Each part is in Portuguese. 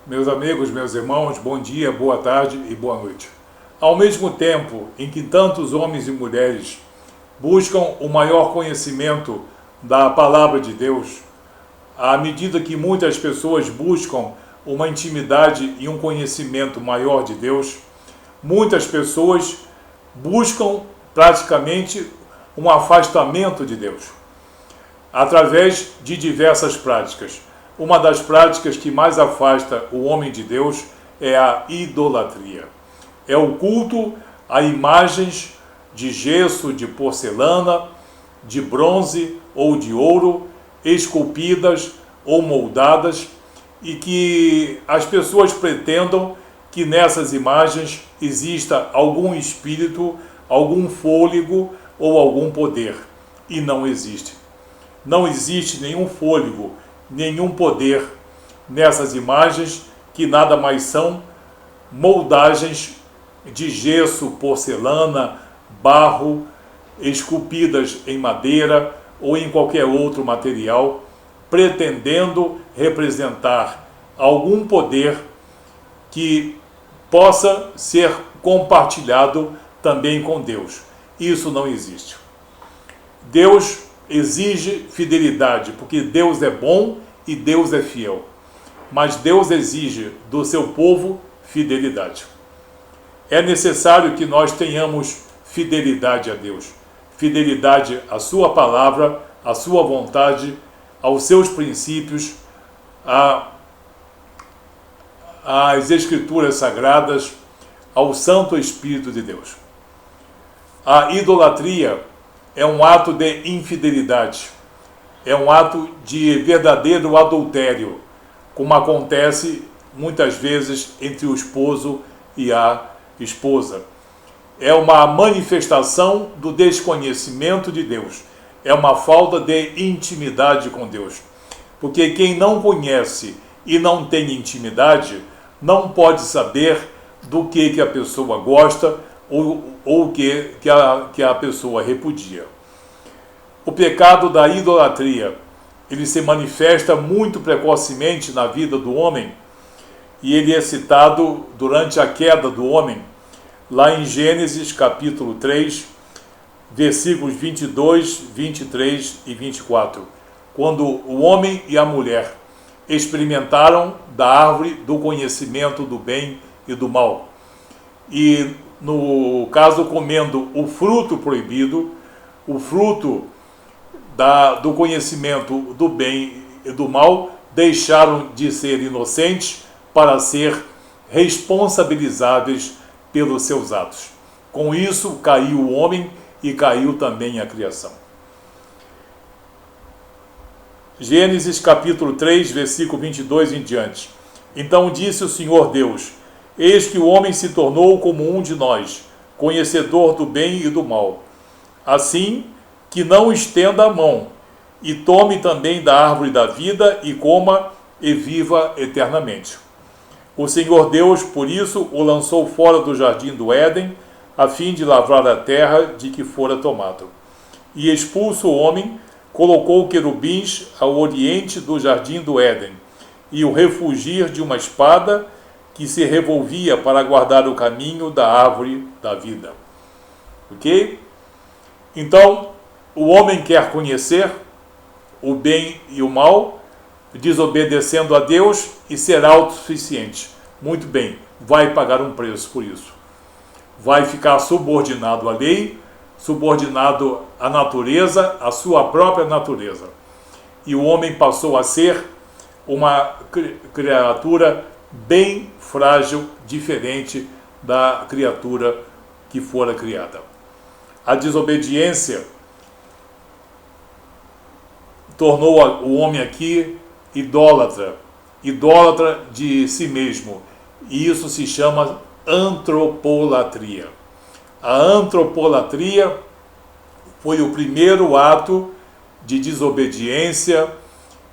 Meus amigos, meus irmãos, bom dia, boa tarde e boa noite. Ao mesmo tempo em que tantos homens e mulheres buscam o maior conhecimento da palavra de Deus, à medida que muitas pessoas buscam uma intimidade e um conhecimento maior de Deus, muitas pessoas buscam praticamente um afastamento de Deus, através de diversas práticas. Uma das práticas que mais afasta o homem de Deus é a idolatria. É o culto a imagens de gesso, de porcelana, de bronze ou de ouro, esculpidas ou moldadas, e que as pessoas pretendam que nessas imagens exista algum espírito, algum fôlego ou algum poder. E não existe. Não existe nenhum fôlego, nenhum poder nessas imagens, que nada mais são moldagens de gesso, porcelana, barro, esculpidas em madeira ou em qualquer outro material, pretendendo representar algum poder que possa ser compartilhado também com Deus. Isso não existe. Deus exige fidelidade, porque Deus é bom e Deus é fiel. Mas Deus exige do seu povo fidelidade. É necessário que nós tenhamos fidelidade a Deus, fidelidade à sua palavra, à sua vontade, aos seus princípios, às escrituras sagradas, ao Santo Espírito de Deus. A idolatria é um ato de infidelidade, é um ato de verdadeiro adultério, como acontece muitas vezes entre o esposo e a esposa. É uma manifestação do desconhecimento de Deus, é uma falta de intimidade com Deus. Porque quem não conhece e não tem intimidade, não pode saber do que a pessoa gosta ou o que a pessoa repudia. O pecado da idolatria, ele se manifesta muito precocemente na vida do homem, e ele é citado durante a queda do homem, lá em Gênesis capítulo 3, versículos 22, 23 e 24, quando o homem e a mulher experimentaram da árvore do conhecimento do bem e do mal. E, no caso, comendo o fruto proibido, o fruto do conhecimento do bem e do mal, deixaram de ser inocentes para ser responsabilizáveis pelos seus atos. Com isso, caiu o homem e caiu também a criação. Gênesis capítulo 3, versículo 22 em diante. Então disse o Senhor Deus: eis que o homem se tornou como um de nós, conhecedor do bem e do mal. Assim que não estenda a mão, e tome também da árvore da vida, e coma, e viva eternamente. O Senhor Deus, por isso, o lançou fora do jardim do Éden, a fim de lavrar a terra de que fora tomado. E expulso o homem, colocou querubins ao oriente do jardim do Éden, e o refugir de uma espada que se revolvia para guardar o caminho da árvore da vida. Ok? Então, o homem quer conhecer o bem e o mal, desobedecendo a Deus, e ser autossuficiente. Muito bem, vai pagar um preço por isso. Vai ficar subordinado à lei, subordinado à natureza, à sua própria natureza. E o homem passou a ser uma criatura bem frágil, diferente da criatura que fora criada. A desobediência tornou o homem aqui idólatra de si mesmo, e isso se chama antropolatria. A antropolatria foi o primeiro ato de desobediência,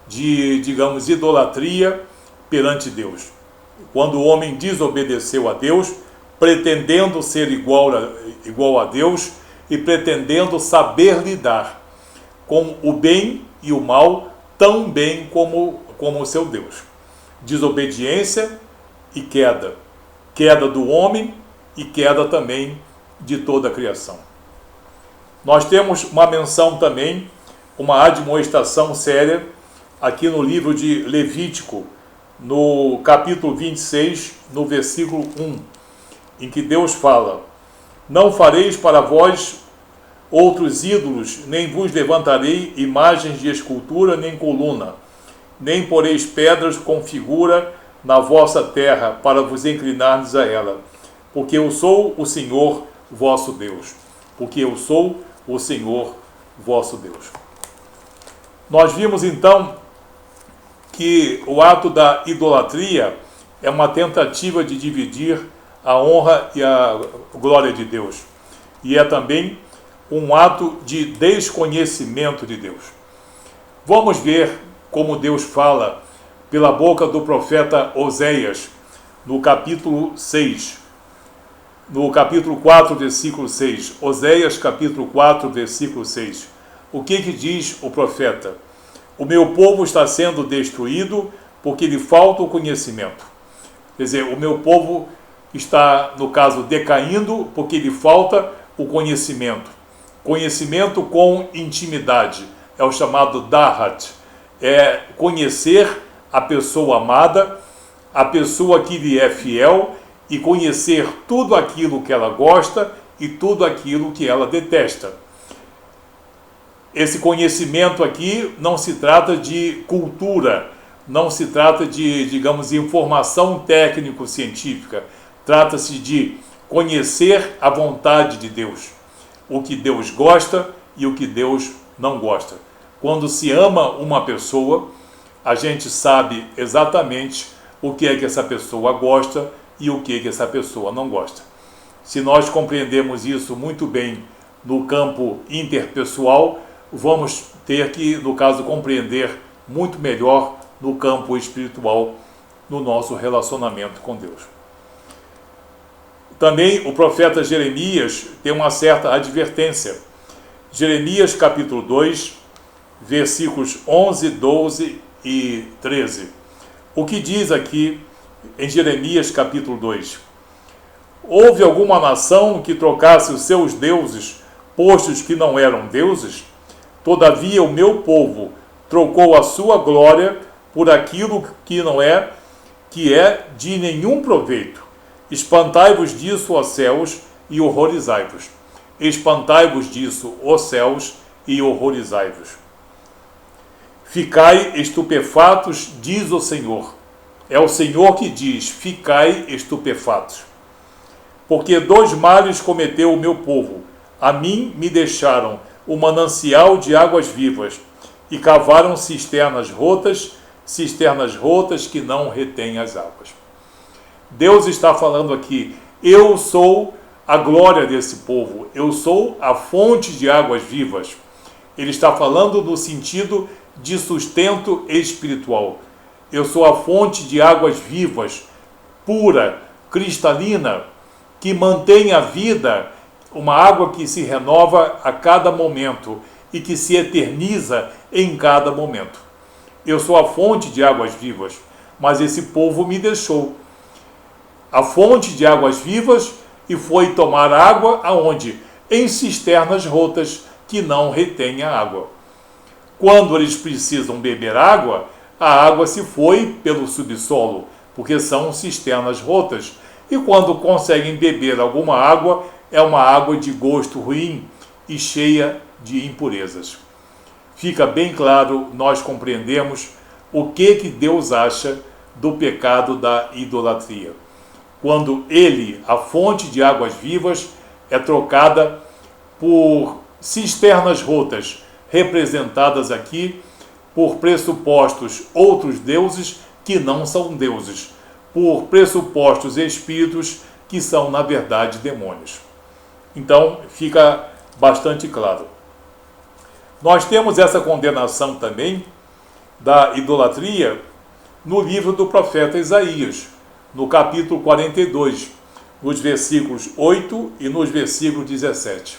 de, digamos, idolatria perante Deus. Quando o homem desobedeceu a Deus, pretendendo ser igual a Deus e pretendendo saber lidar com o bem e o mal tão bem como o seu Deus. Desobediência e queda. Queda do homem e queda também de toda a criação. Nós temos uma menção também, uma admoestação séria, aqui no livro de Levítico, no capítulo 26, no versículo 1, em que Deus fala: não fareis para vós outros ídolos, nem vos levantarei imagens de escultura, nem coluna, nem poreis pedras com figura na vossa terra, para vos inclinardes a ela, porque eu sou o Senhor vosso Deus. Porque eu sou o Senhor vosso Deus. Nós vimos então que o ato da idolatria é uma tentativa de dividir a honra e a glória de Deus. E é também um ato de desconhecimento de Deus. Vamos ver como Deus fala pela boca do profeta Oséias, no capítulo 6. No capítulo 4, versículo 6. Oséias, capítulo 4, versículo 6. O que diz o profeta? O meu povo está sendo destruído porque lhe falta o conhecimento. Quer dizer, o meu povo está, no caso, decaindo porque lhe falta o conhecimento. Conhecimento com intimidade. É o chamado dahat. É conhecer a pessoa amada, a pessoa que lhe é fiel, e conhecer tudo aquilo que ela gosta e tudo aquilo que ela detesta. Esse conhecimento aqui não se trata de cultura, não se trata de, digamos, informação técnico-científica. Trata-se de conhecer a vontade de Deus, o que Deus gosta e o que Deus não gosta. Quando se ama uma pessoa, a gente sabe exatamente o que é que essa pessoa gosta e o que essa pessoa não gosta. Se nós compreendemos isso muito bem no campo interpessoal, vamos ter que, no caso, compreender muito melhor no campo espiritual, no nosso relacionamento com Deus. Também o profeta Jeremias tem uma certa advertência. Jeremias capítulo 2, versículos 11, 12 e 13. O que diz aqui em Jeremias capítulo 2? Houve alguma nação que trocasse os seus deuses, postos que não eram deuses? Todavia o meu povo trocou a sua glória por aquilo que não é, que é de nenhum proveito. Espantai-vos disso, ó céus, e horrorizai-vos. Espantai-vos disso, ó céus, e horrorizai-vos. Ficai estupefatos, diz o Senhor. É o Senhor que diz: ficai estupefatos. Porque dois males cometeu o meu povo. A mim me deixaram o manancial de águas vivas, e cavaram cisternas rotas que não retêm as águas. Deus está falando aqui: eu sou a glória desse povo, eu sou a fonte de águas vivas. Ele está falando no sentido de sustento espiritual. Eu sou a fonte de águas vivas, pura, cristalina, que mantém a vida, uma água que se renova a cada momento e que se eterniza em cada momento. Eu sou a fonte de águas vivas, mas esse povo me deixou a fonte de águas vivas e foi tomar água aonde? Em cisternas rotas que não retêm a água. Quando eles precisam beber água, a água se foi pelo subsolo, porque são cisternas rotas. E quando conseguem beber alguma água, é uma água de gosto ruim e cheia de impurezas. Fica bem claro, nós compreendemos o que Deus acha do pecado da idolatria. Quando ele, a fonte de águas vivas, é trocada por cisternas rotas, representadas aqui por pressupostos outros deuses que não são deuses, por pressupostos espíritos que são, na verdade, demônios. Então, fica bastante claro. Nós temos essa condenação também da idolatria no livro do profeta Isaías, no capítulo 42, nos versículos 8 e nos versículos 17.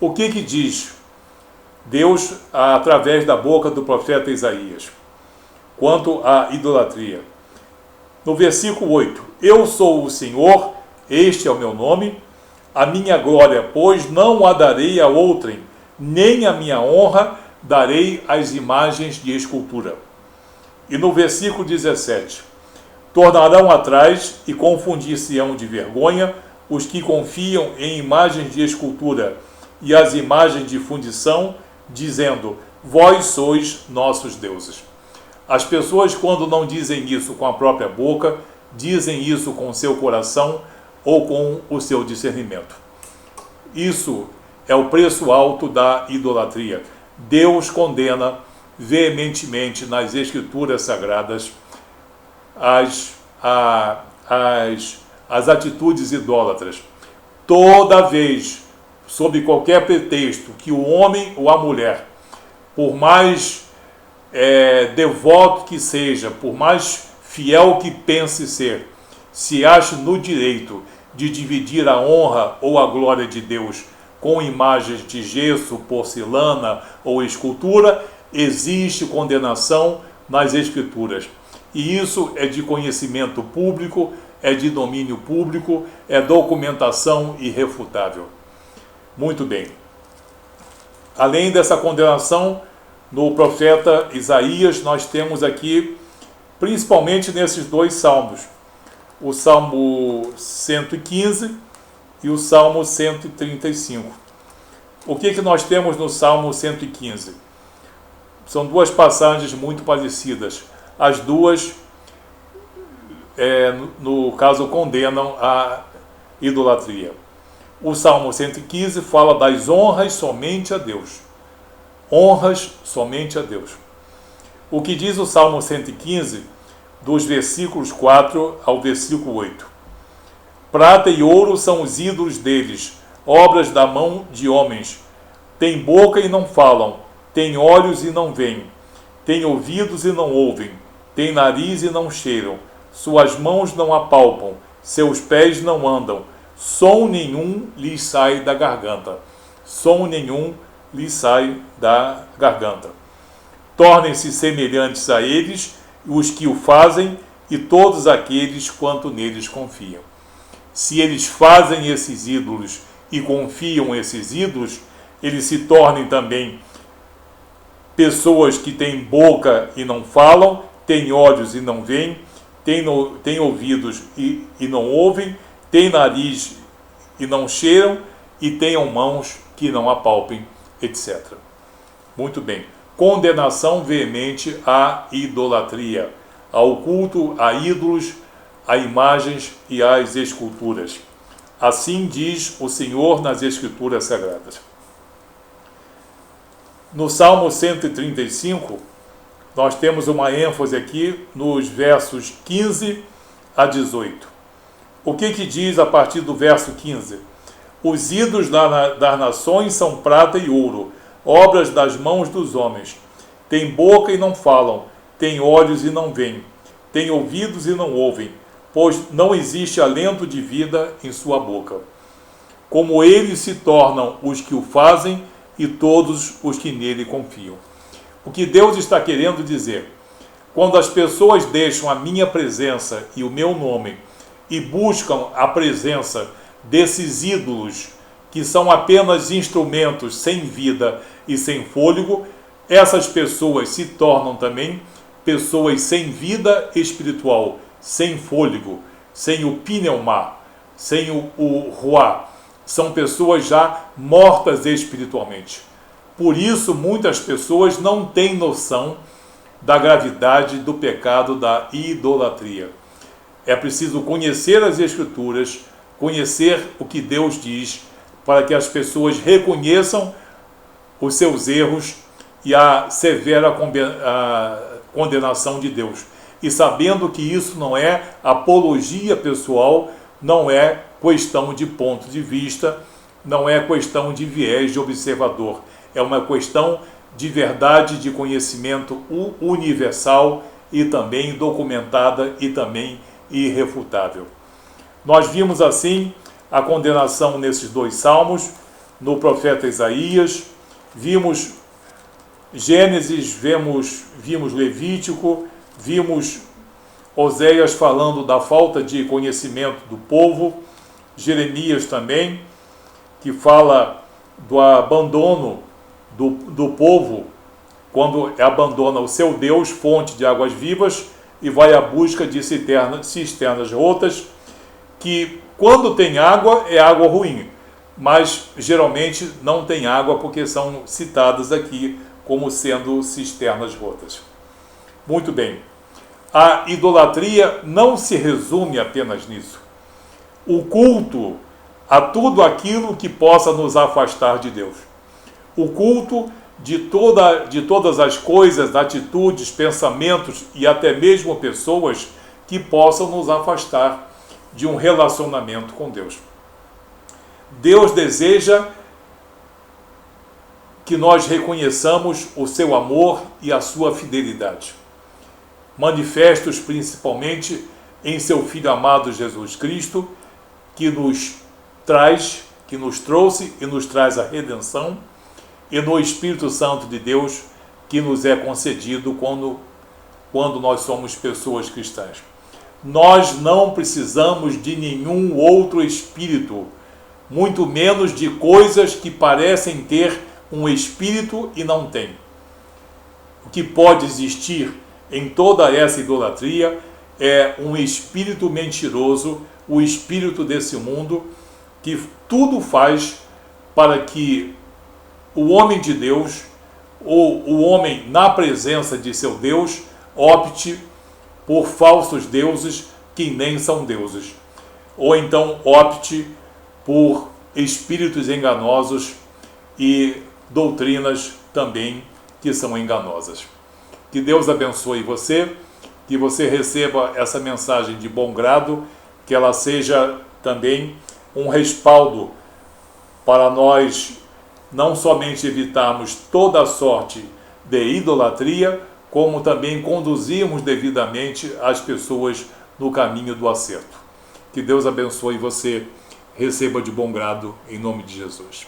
O que diz Deus através da boca do profeta Isaías quanto à idolatria? No versículo 8: Eu sou o Senhor, este é o meu nome, a minha glória, pois, não a darei a outrem, nem a minha honra darei às imagens de escultura. E no versículo 17: Tornarão atrás e confundir-se-ão de vergonha os que confiam em imagens de escultura e as imagens de fundição, dizendo: Vós sois nossos deuses. As pessoas, quando não dizem isso com a própria boca, dizem isso com o seu coração ou com o seu discernimento. Isso é o preço alto da idolatria. Deus condena veementemente nas Escrituras Sagradas as atitudes idólatras. Toda vez, sob qualquer pretexto, que o homem ou a mulher, por mais devoto que seja, por mais fiel que pense ser, se ache no direito de dividir a honra ou a glória de Deus com imagens de gesso, porcelana ou escultura, existe condenação nas Escrituras. E isso é de conhecimento público, é de domínio público, é documentação irrefutável. Muito bem. Além dessa condenação, no profeta Isaías, nós temos aqui, principalmente nesses dois salmos, o Salmo 115 e o Salmo 135. O que nós temos no Salmo 115? São duas passagens muito parecidas. As duas, no caso, condenam a idolatria. O Salmo 115 fala das honras somente a Deus. Honras somente a Deus. O que diz o Salmo 115, dos versículos 4 ao versículo 8? Prata e ouro são os ídolos deles, obras da mão de homens. Têm boca e não falam, têm olhos e não veem, têm ouvidos e não ouvem, têm nariz e não cheiram, suas mãos não apalpam, seus pés não andam, som nenhum lhes sai da garganta. Som nenhum lhes sai da garganta. Tornem-se semelhantes a eles os que o fazem e todos aqueles quanto neles confiam. Se eles fazem esses ídolos e confiam esses ídolos, eles se tornem também pessoas que têm boca e não falam, têm olhos e não veem, têm ouvidos e não ouvem, têm nariz e não cheiram, e tenham mãos que não apalpem, etc. Muito bem. Condenação veemente à idolatria, ao culto a ídolos, a imagens e às esculturas. Assim diz o Senhor nas Escrituras Sagradas. No Salmo 135, nós temos uma ênfase aqui nos versos 15 a 18. O que diz a partir do verso 15? Os ídolos das nações são prata e ouro, obras das mãos dos homens. Têm boca e não falam, têm olhos e não veem, têm ouvidos e não ouvem, pois não existe alento de vida em sua boca. Como eles se tornam os que o fazem e todos os que nele confiam. O que Deus está querendo dizer? Quando as pessoas deixam a minha presença e o meu nome e buscam a presença desses ídolos, que são apenas instrumentos sem vida e sem fôlego, essas pessoas se tornam também pessoas sem vida espiritual, sem fôlego, sem o pneuma, sem o ruá. São pessoas já mortas espiritualmente. Por isso, muitas pessoas não têm noção da gravidade do pecado da idolatria. É preciso conhecer as Escrituras, conhecer o que Deus diz, para que as pessoas reconheçam os seus erros e a severa condenação de Deus. E sabendo que isso não é apologia pessoal, não é questão de ponto de vista, não é questão de viés de observador. É uma questão de verdade, de conhecimento universal e também documentada e também irrefutável. Nós vimos assim a condenação nesses dois salmos, no profeta Isaías, vimos Gênesis, vimos Levítico, vimos Oséias falando da falta de conhecimento do povo, Jeremias também, que fala do abandono do povo, quando abandona o seu Deus, fonte de águas vivas, e vai à busca de cisternas rotas, que quando tem água, é água ruim, mas geralmente não tem água porque são citadas aqui como sendo cisternas rotas. Muito bem. A idolatria não se resume apenas nisso. O culto a tudo aquilo que possa nos afastar de Deus. O culto de todas as coisas, atitudes, pensamentos e até mesmo pessoas que possam nos afastar de um relacionamento com Deus. Deus deseja que nós reconheçamos o seu amor e a sua fidelidade, manifestos principalmente em seu Filho amado Jesus Cristo, que nos trouxe e nos traz a redenção, e no Espírito Santo de Deus, que nos é concedido quando nós somos pessoas cristãs. Nós não precisamos de nenhum outro espírito, muito menos de coisas que parecem ter um espírito e não tem. O que pode existir em toda essa idolatria é um espírito mentiroso, o espírito desse mundo, que tudo faz para que o homem de Deus, ou o homem na presença de seu Deus, opte por falsos deuses que nem são deuses, ou então opte por espíritos enganosos e doutrinas também que são enganosas. Que Deus abençoe você, que você receba essa mensagem de bom grado, que ela seja também um respaldo para nós não somente evitarmos toda sorte de idolatria, como também conduzirmos devidamente as pessoas no caminho do acerto. Que Deus abençoe você, receba de bom grado, em nome de Jesus.